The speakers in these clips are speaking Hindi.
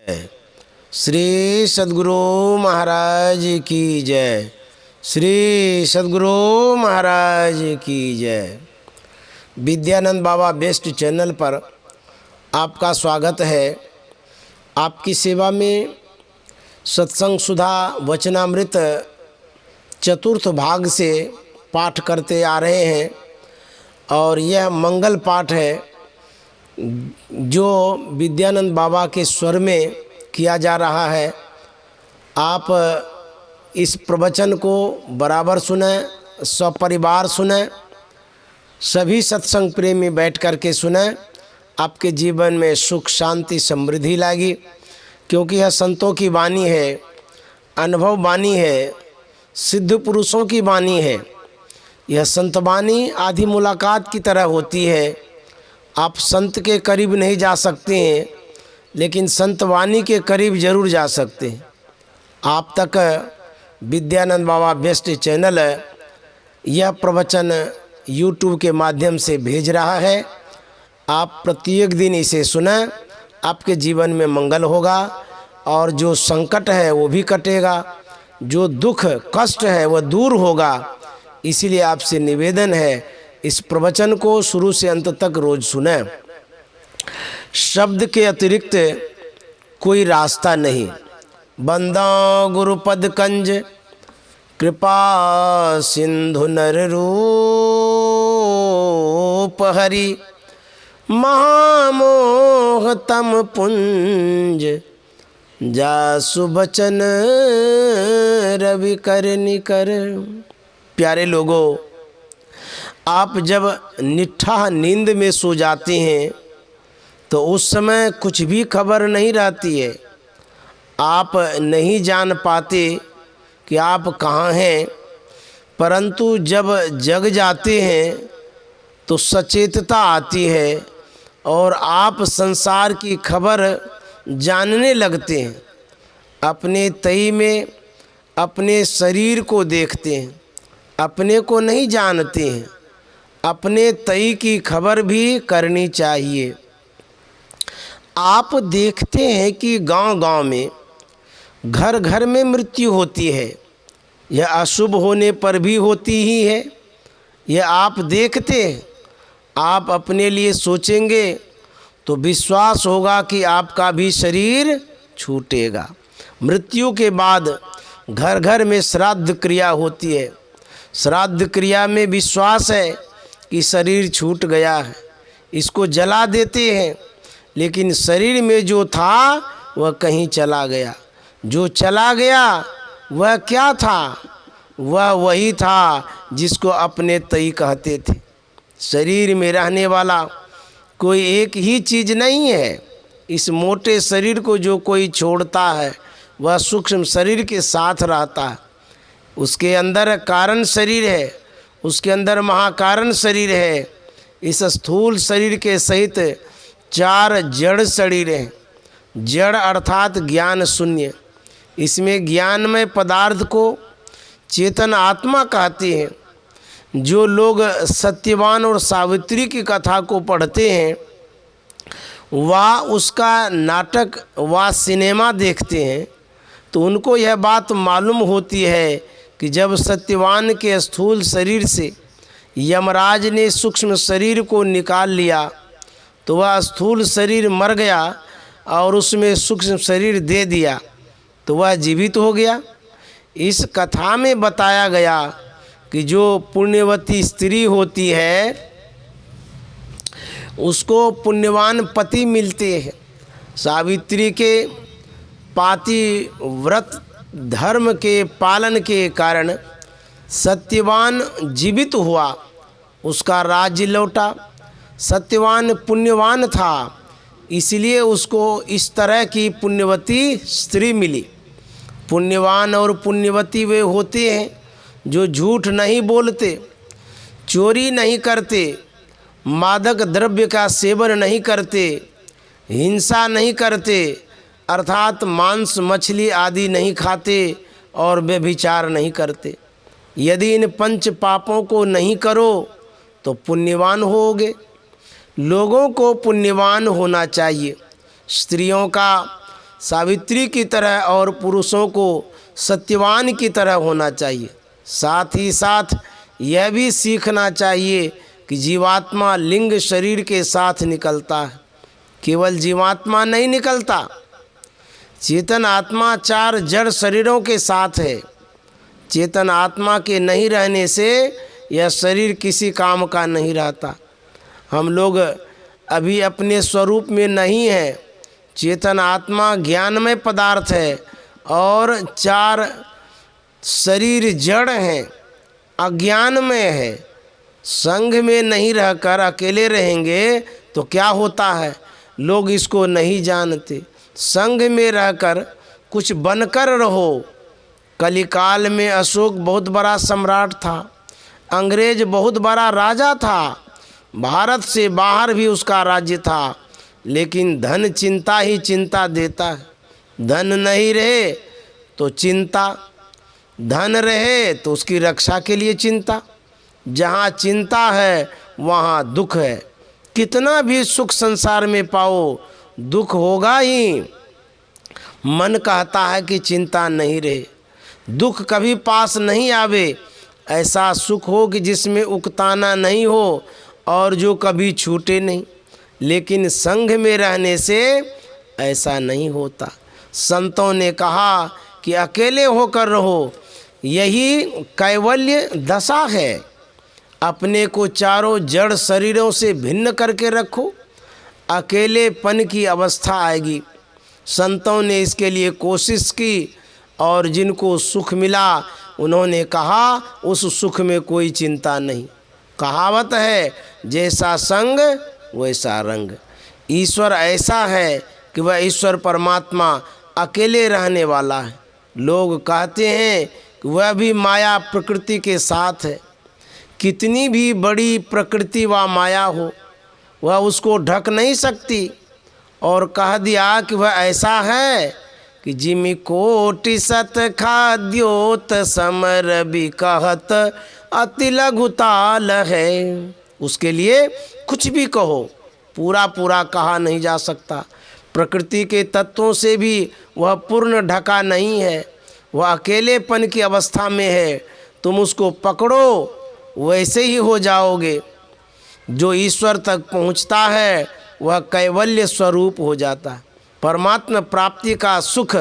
श्री सद्गुरु महाराज की जय। श्री सद्गुरु महाराज की जय। विद्यानंद बाबा बेस्ट चैनल पर आपका स्वागत है। आपकी सेवा में सत्संग सुधा वचनामृत चतुर्थ भाग से पाठ करते आ रहे हैं और यह मंगल पाठ है जो विद्यानंद बाबा के स्वर में किया जा रहा है। आप इस प्रवचन को बराबर सुने, सपरिवार सुने, सभी सत्संग प्रेमी बैठ कर के सुने। आपके जीवन में सुख शांति समृद्धि लागी, क्योंकि यह संतों की वाणी है, अनुभव वाणी है, सिद्ध पुरुषों की वाणी है। यह संत वाणी आधी मुलाकात की तरह होती है। आप संत के करीब नहीं जा सकते हैं, लेकिन संत वाणी के करीब जरूर जा सकते हैं। आप तक विद्यानंद बाबा बेस्ट चैनल यह प्रवचन YouTube के माध्यम से भेज रहा है। आप प्रत्येक दिन इसे सुने, आपके जीवन में मंगल होगा और जो संकट है वो भी कटेगा, जो दुख कष्ट है वह दूर होगा। इसीलिए आपसे निवेदन है, इस प्रवचन को शुरू से अंत तक रोज सुने। शब्द के अतिरिक्त कोई रास्ता नहीं। बंदा गुरुपद कंज कृपा सिंधु नर रूप हरि महामोह तम पुंज जासु बचन रवि कर निकर। प्यारे लोगों, आप जब निठा नींद में सो जाते हैं तो उस समय कुछ भी खबर नहीं रहती है। आप नहीं जान पाते कि आप कहाँ हैं, परंतु जब जग जाते हैं तो सचेतता आती है और आप संसार की खबर जानने लगते हैं। अपने तई में अपने शरीर को देखते हैं, अपने को नहीं जानते हैं। अपने तई की खबर भी करनी चाहिए। आप देखते हैं कि गांव-गांव में, घर घर में मृत्यु होती है। यह अशुभ होने पर भी होती ही है। यह आप देखते हैं। आप अपने लिए सोचेंगे तो विश्वास होगा कि आपका भी शरीर छूटेगा। मृत्यु के बाद घर घर में श्राद्ध क्रिया होती है। श्राद्ध क्रिया में विश्वास है कि शरीर छूट गया है, इसको जला देते हैं, लेकिन शरीर में जो था वह कहीं चला गया। जो चला गया वह क्या था? वह वही था जिसको अपने तई कहते थे। शरीर में रहने वाला कोई एक ही चीज़ नहीं है। इस मोटे शरीर को जो कोई छोड़ता है वह सूक्ष्म शरीर के साथ रहता है। उसके अंदर कारण शरीर है, उसके अंदर महाकारण शरीर है। इस स्थूल शरीर के सहित 4 जड़ शरीर हैं। जड़ अर्थात ज्ञान शून्य। इसमें ज्ञानमय पदार्थ को चेतन आत्मा कहते हैं। जो लोग सत्यवान और सावित्री की कथा को पढ़ते हैं वह उसका नाटक व सिनेमा देखते हैं तो उनको यह बात मालूम होती है कि जब सत्यवान के स्थूल शरीर से यमराज ने सूक्ष्म शरीर को निकाल लिया तो वह स्थूल शरीर मर गया और उसमें सूक्ष्म शरीर दे दिया तो वह जीवित हो गया। इस कथा में बताया गया कि जो पुण्यवती स्त्री होती है उसको पुण्यवान पति मिलते हैं। सावित्री के पातिव्रत धर्म के पालन के कारण सत्यवान जीवित हुआ, उसका राज्य लौटा। सत्यवान पुण्यवान था, इसलिए उसको इस तरह की पुण्यवती स्त्री मिली। पुण्यवान और पुण्यवती वे होते हैं जो झूठ नहीं बोलते, चोरी नहीं करते, मादक द्रव्य का सेवन नहीं करते, हिंसा नहीं करते, अर्थात मांस मछली आदि नहीं खाते और व्यभिचार नहीं करते। यदि इन 5 पापों को नहीं करो तो पुण्यवान होगे। लोगों को पुण्यवान होना चाहिए। स्त्रियों का सावित्री की तरह और पुरुषों को सत्यवान की तरह होना चाहिए। साथ ही साथ यह भी सीखना चाहिए कि जीवात्मा लिंग शरीर के साथ निकलता है, केवल जीवात्मा नहीं निकलता। चेतन आत्मा 4 जड़ शरीरों के साथ है। चेतन आत्मा के नहीं रहने से यह शरीर किसी काम का नहीं रहता। हम लोग अभी अपने स्वरूप में नहीं है। चेतन आत्मा ज्ञानमय पदार्थ है और 4 शरीर जड़ हैं, अज्ञान में है। संघ में नहीं रहकर अकेले रहेंगे तो क्या होता है, लोग इसको नहीं जानते। संघ में रहकर कुछ बनकर रहो। कलिकाल में अशोक बहुत बड़ा सम्राट था, अंग्रेज बहुत बड़ा राजा था, भारत से बाहर भी उसका राज्य था, लेकिन धन चिंता ही चिंता देता है। धन नहीं रहे तो चिंता, धन रहे तो उसकी रक्षा के लिए चिंता। जहाँ चिंता है वहाँ दुख है। कितना भी सुख संसार में पाओ, दुख होगा ही। मन कहता है कि चिंता नहीं रहे, दुख कभी पास नहीं आवे। ऐसा सुख हो कि जिसमें उकताना नहीं हो और जो कभी छूटे नहीं। लेकिन संघ में रहने से ऐसा नहीं होता। संतों ने कहा कि अकेले होकर रहो, यही कैवल्य दशा है। अपने को 4 जड़ शरीरों से भिन्न करके रखो, अकेलेपन की अवस्था आएगी। संतों ने इसके लिए कोशिश की और जिनको सुख मिला उन्होंने कहा उस सुख में कोई चिंता नहीं। कहावत है, जैसा संग वैसा रंग। ईश्वर ऐसा है कि वह ईश्वर परमात्मा अकेले रहने वाला है। लोग कहते हैं कि वह भी माया प्रकृति के साथ है। कितनी भी बड़ी प्रकृति व माया हो, वह उसको ढक नहीं सकती। और कह दिया कि वह ऐसा है कि जिमि कोटि सत खाद्योत समर भी कहत अति लघुताल है। उसके लिए कुछ भी कहो, पूरा पूरा कहा नहीं जा सकता। प्रकृति के तत्वों से भी वह पूर्ण ढका नहीं है, वह अकेलेपन की अवस्था में है। तुम उसको पकड़ो, वैसे ही हो जाओगे। जो ईश्वर तक पहुंचता है वह कैवल्य स्वरूप हो जाता है। परमात्मा प्राप्ति का सुख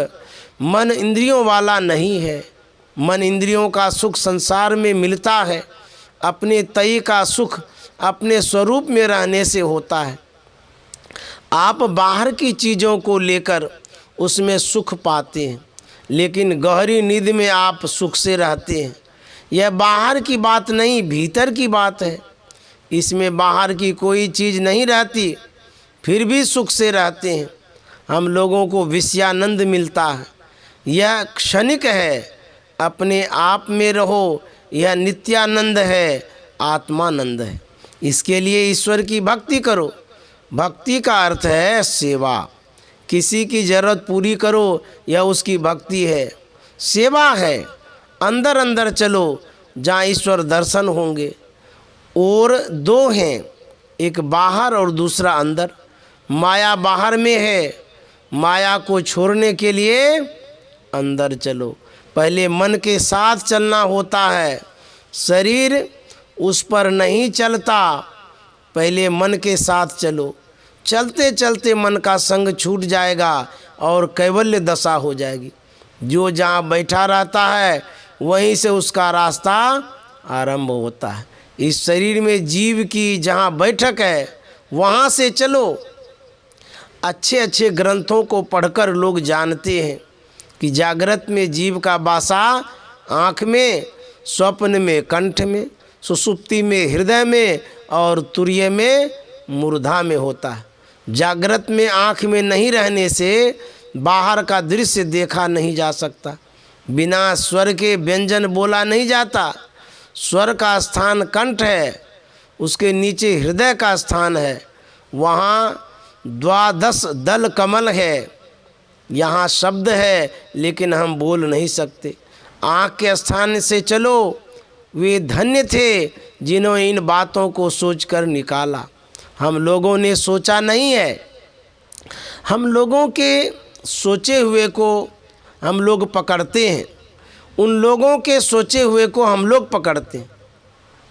मन इंद्रियों वाला नहीं है। मन इंद्रियों का सुख संसार में मिलता है, अपने तय का सुख अपने स्वरूप में रहने से होता है। आप बाहर की चीज़ों को लेकर उसमें सुख पाते हैं, लेकिन गहरी नींद में आप सुख से रहते हैं। यह बाहर की बात नहीं, भीतर की बात है। इसमें बाहर की कोई चीज़ नहीं रहती, फिर भी सुख से रहते हैं। हम लोगों को विषयानंद मिलता है, यह क्षणिक है। अपने आप में रहो, यह नित्यानंद है, आत्मानंद है। इसके लिए ईश्वर की भक्ति करो। भक्ति का अर्थ है सेवा। किसी की ज़रूरत पूरी करो, यह उसकी भक्ति है, सेवा है। अंदर अंदर चलो, जहाँ ईश्वर दर्शन होंगे। और 2 हैं, एक बाहर और दूसरा अंदर। माया बाहर में है, माया को छोड़ने के लिए अंदर चलो। पहले मन के साथ चलना होता है, शरीर उस पर नहीं चलता। पहले मन के साथ चलो, चलते चलते मन का संग छूट जाएगा और कैवल्य दशा हो जाएगी। जो जहाँ बैठा रहता है वहीं से उसका रास्ता आरंभ होता है। इस शरीर में जीव की जहाँ बैठक है वहाँ से चलो। अच्छे अच्छे ग्रंथों को पढ़कर लोग जानते हैं कि जागृत में जीव का वासा आँख में, स्वप्न में कंठ में, सुषुप्ति में हृदय में और तुरीय में मूर्धा में होता है। जागृत में आँख में नहीं रहने से बाहर का दृश्य देखा नहीं जा सकता। बिना स्वर के व्यंजन बोला नहीं जाता। स्वर का स्थान कंठ है, उसके नीचे हृदय का स्थान है, वहाँ 12 दल कमल है। यहाँ शब्द है लेकिन हम बोल नहीं सकते। आँख के स्थान से चलो। वे धन्य थे जिन्होंने इन बातों को सोचकर निकाला। हम लोगों ने सोचा नहीं है। हम लोगों के सोचे हुए को हम लोग पकड़ते हैं, उन लोगों के सोचे हुए को हम लोग पकड़ते हैं,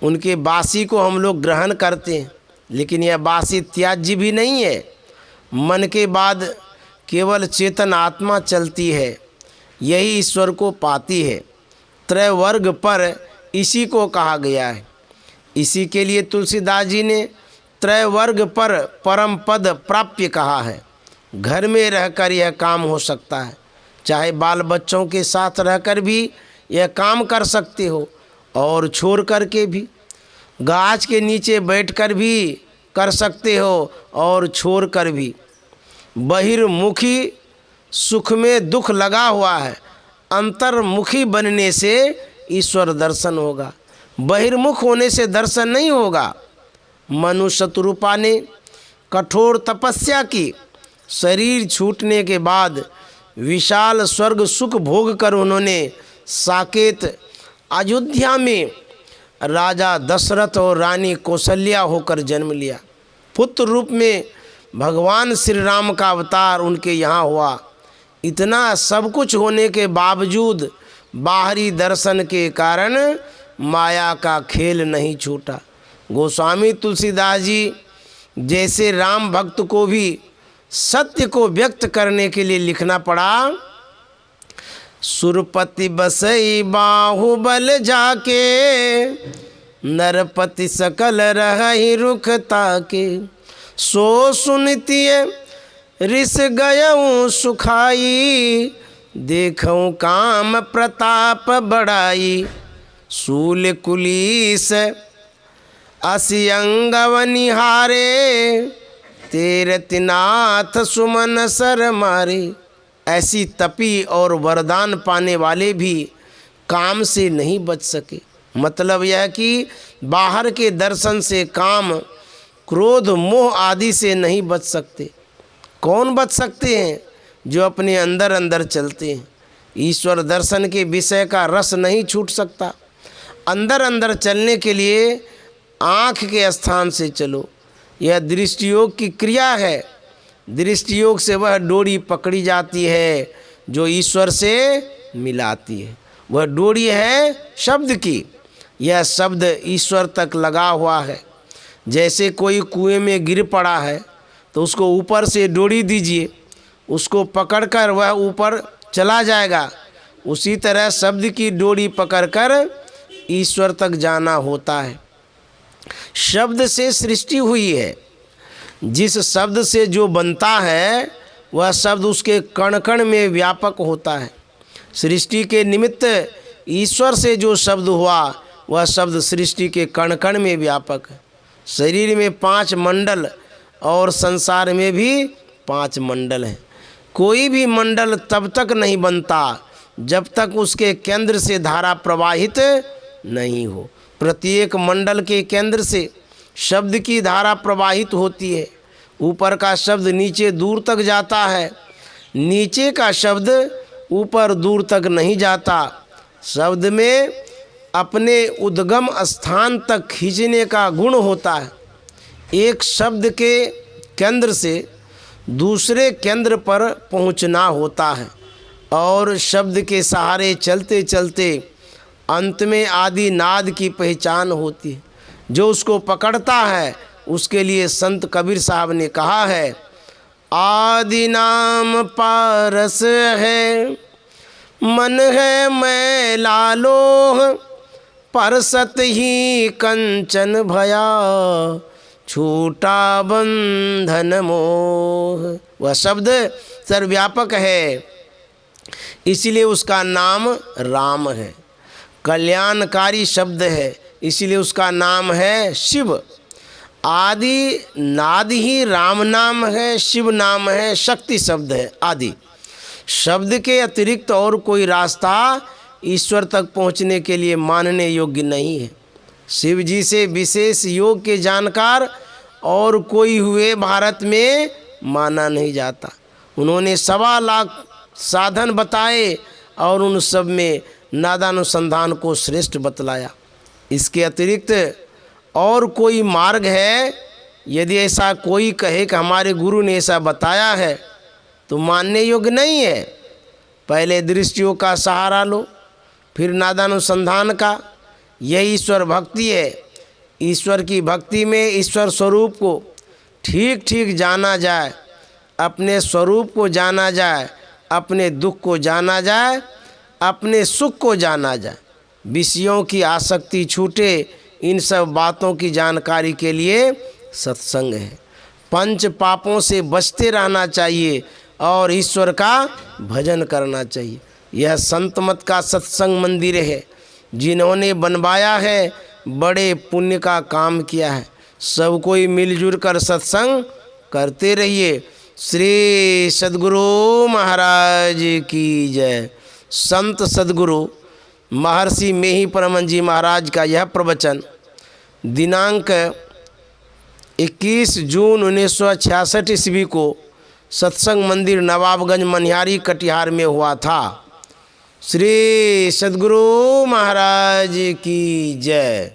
उनके बासी को हम लोग ग्रहण करते हैं। लेकिन यह बासी त्याज्य भी नहीं है। मन के बाद केवल चेतन आत्मा चलती है, यही ईश्वर को पाती है। त्रैवर्ग पर इसी को कहा गया है। इसी के लिए तुलसीदास जी ने त्रैवर्ग पर परम पद प्राप्य कहा है। घर में रहकर यह काम हो सकता है, चाहे बाल बच्चों के साथ रहकर भी यह काम कर सकते हो, और छोड़ करके भी गाछ के नीचे बैठकर भी कर सकते हो, और छोड़ कर भी। बहिर्मुखी सुख में दुख लगा हुआ है, अंतर्मुखी बनने से ईश्वर दर्शन होगा, बहिर्मुख होने से दर्शन नहीं होगा। मनु शतरूपा ने कठोर तपस्या की, शरीर छूटने के बाद विशाल स्वर्ग सुख भोग कर उन्होंने साकेत अयोध्या में राजा दशरथ और रानी कौशल्या होकर जन्म लिया। पुत्र रूप में भगवान श्री राम का अवतार उनके यहाँ हुआ। इतना सब कुछ होने के बावजूद बाहरी दर्शन के कारण माया का खेल नहीं छूटा। गोस्वामी तुलसीदास जी जैसे राम भक्त को भी सत्य को व्यक्त करने के लिए लिखना पड़ा। सुरपति बसई बाहुबल जाके, नरपति सकल रहहि रुख ताके। सो सुनतिय रिस गयऊँ सुखाई, देखऊँ काम प्रताप बढ़ाई। शूल कुलीस असियंगव निहारे, तीरथनाथ सुमन सर मारे। ऐसी तपी और वरदान पाने वाले भी काम से नहीं बच सके। मतलब यह कि बाहर के दर्शन से काम, क्रोध, मोह आदि से नहीं बच सकते। कौन बच सकते हैं? जो अपने अंदर अंदर चलते हैं। ईश्वर दर्शन के विषय का रस नहीं छूट सकता। अंदर अंदर चलने के लिए आँख के स्थान से चलो। यह दृष्टियोग की क्रिया है। दृष्टियोग से वह डोरी पकड़ी जाती है जो ईश्वर से मिलाती है। वह डोरी है शब्द की। यह शब्द ईश्वर तक लगा हुआ है। जैसे कोई कुएं में गिर पड़ा है तो उसको ऊपर से डोरी दीजिए, उसको पकड़कर वह ऊपर चला जाएगा। उसी तरह शब्द की डोरी पकड़कर ईश्वर तक जाना होता है। शब्द से सृष्टि हुई है। जिस शब्द से जो बनता है वह शब्द उसके कण कण में व्यापक होता है। सृष्टि के निमित्त ईश्वर से जो शब्द हुआ वह शब्द सृष्टि के कण कण में व्यापक है। शरीर में 5 मंडल और संसार में भी 5 मंडल हैं। कोई भी मंडल तब तक नहीं बनता जब तक उसके केंद्र से धारा प्रवाहित नहीं हो। प्रत्येक मंडल के केंद्र से शब्द की धारा प्रवाहित होती है। ऊपर का शब्द नीचे दूर तक जाता है, नीचे का शब्द ऊपर दूर तक नहीं जाता। शब्द में अपने उद्गम स्थान तक खींचने का गुण होता है। एक शब्द के केंद्र से दूसरे केंद्र पर पहुंचना होता है और शब्द के सहारे चलते चलते अंत में आदि नाद की पहचान होती है। जो उसको पकड़ता है उसके लिए संत कबीर साहब ने कहा है, आदि नाम पारस है, मन है मैला लोह, परसत ही कंचन भया, छूटा बंधन मोह। वह शब्द सर्वव्यापक है, इसलिए उसका नाम राम है। कल्याणकारी शब्द है, इसलिए उसका नाम है शिव। आदि नाद ही राम नाम है, शिव नाम है, शक्ति शब्द है आदि। शब्द के अतिरिक्त और कोई रास्ता ईश्वर तक पहुंचने के लिए मानने योग्य नहीं है। शिव जी से विशेष योग के जानकार और कोई हुए भारत में माना नहीं जाता। उन्होंने 1.25 लाख साधन बताए और उन सब में नादानुसंधान को श्रेष्ठ बतलाया। इसके अतिरिक्त और कोई मार्ग है? यदि ऐसा कोई कहे कि हमारे गुरु ने ऐसा बताया है तो मानने योग्य नहीं है। पहले दृष्टियों का सहारा लो, फिर नादानुसंधान का। यही ईश्वर भक्ति है। ईश्वर की भक्ति में ईश्वर स्वरूप को ठीक ठीक जाना जाए, अपने स्वरूप को जाना जाए, अपने दुख को जाना जाए, अपने सुख को जाना जाए। विषयों की आसक्ति छूटे, इन सब बातों की जानकारी के लिए सत्संग है। पंच पापों से बचते रहना चाहिए और ईश्वर का भजन करना चाहिए। यह संत मत का सत्संग मंदिर है। जिन्होंने बनवाया है बड़े पुण्य का काम किया है। सब कोई मिलजुल कर सत्संग करते रहिए। श्री सद्गुरु महाराज की जय। संत सद्गुरु महर्षि मेही परमहंस जी महाराज का यह प्रवचन दिनांक 21 जून 1966 ईस्वी को सत्संग मंदिर नवाबगंज मनिहारी कटिहार में हुआ था। श्री सद्गुरु महाराज की जय।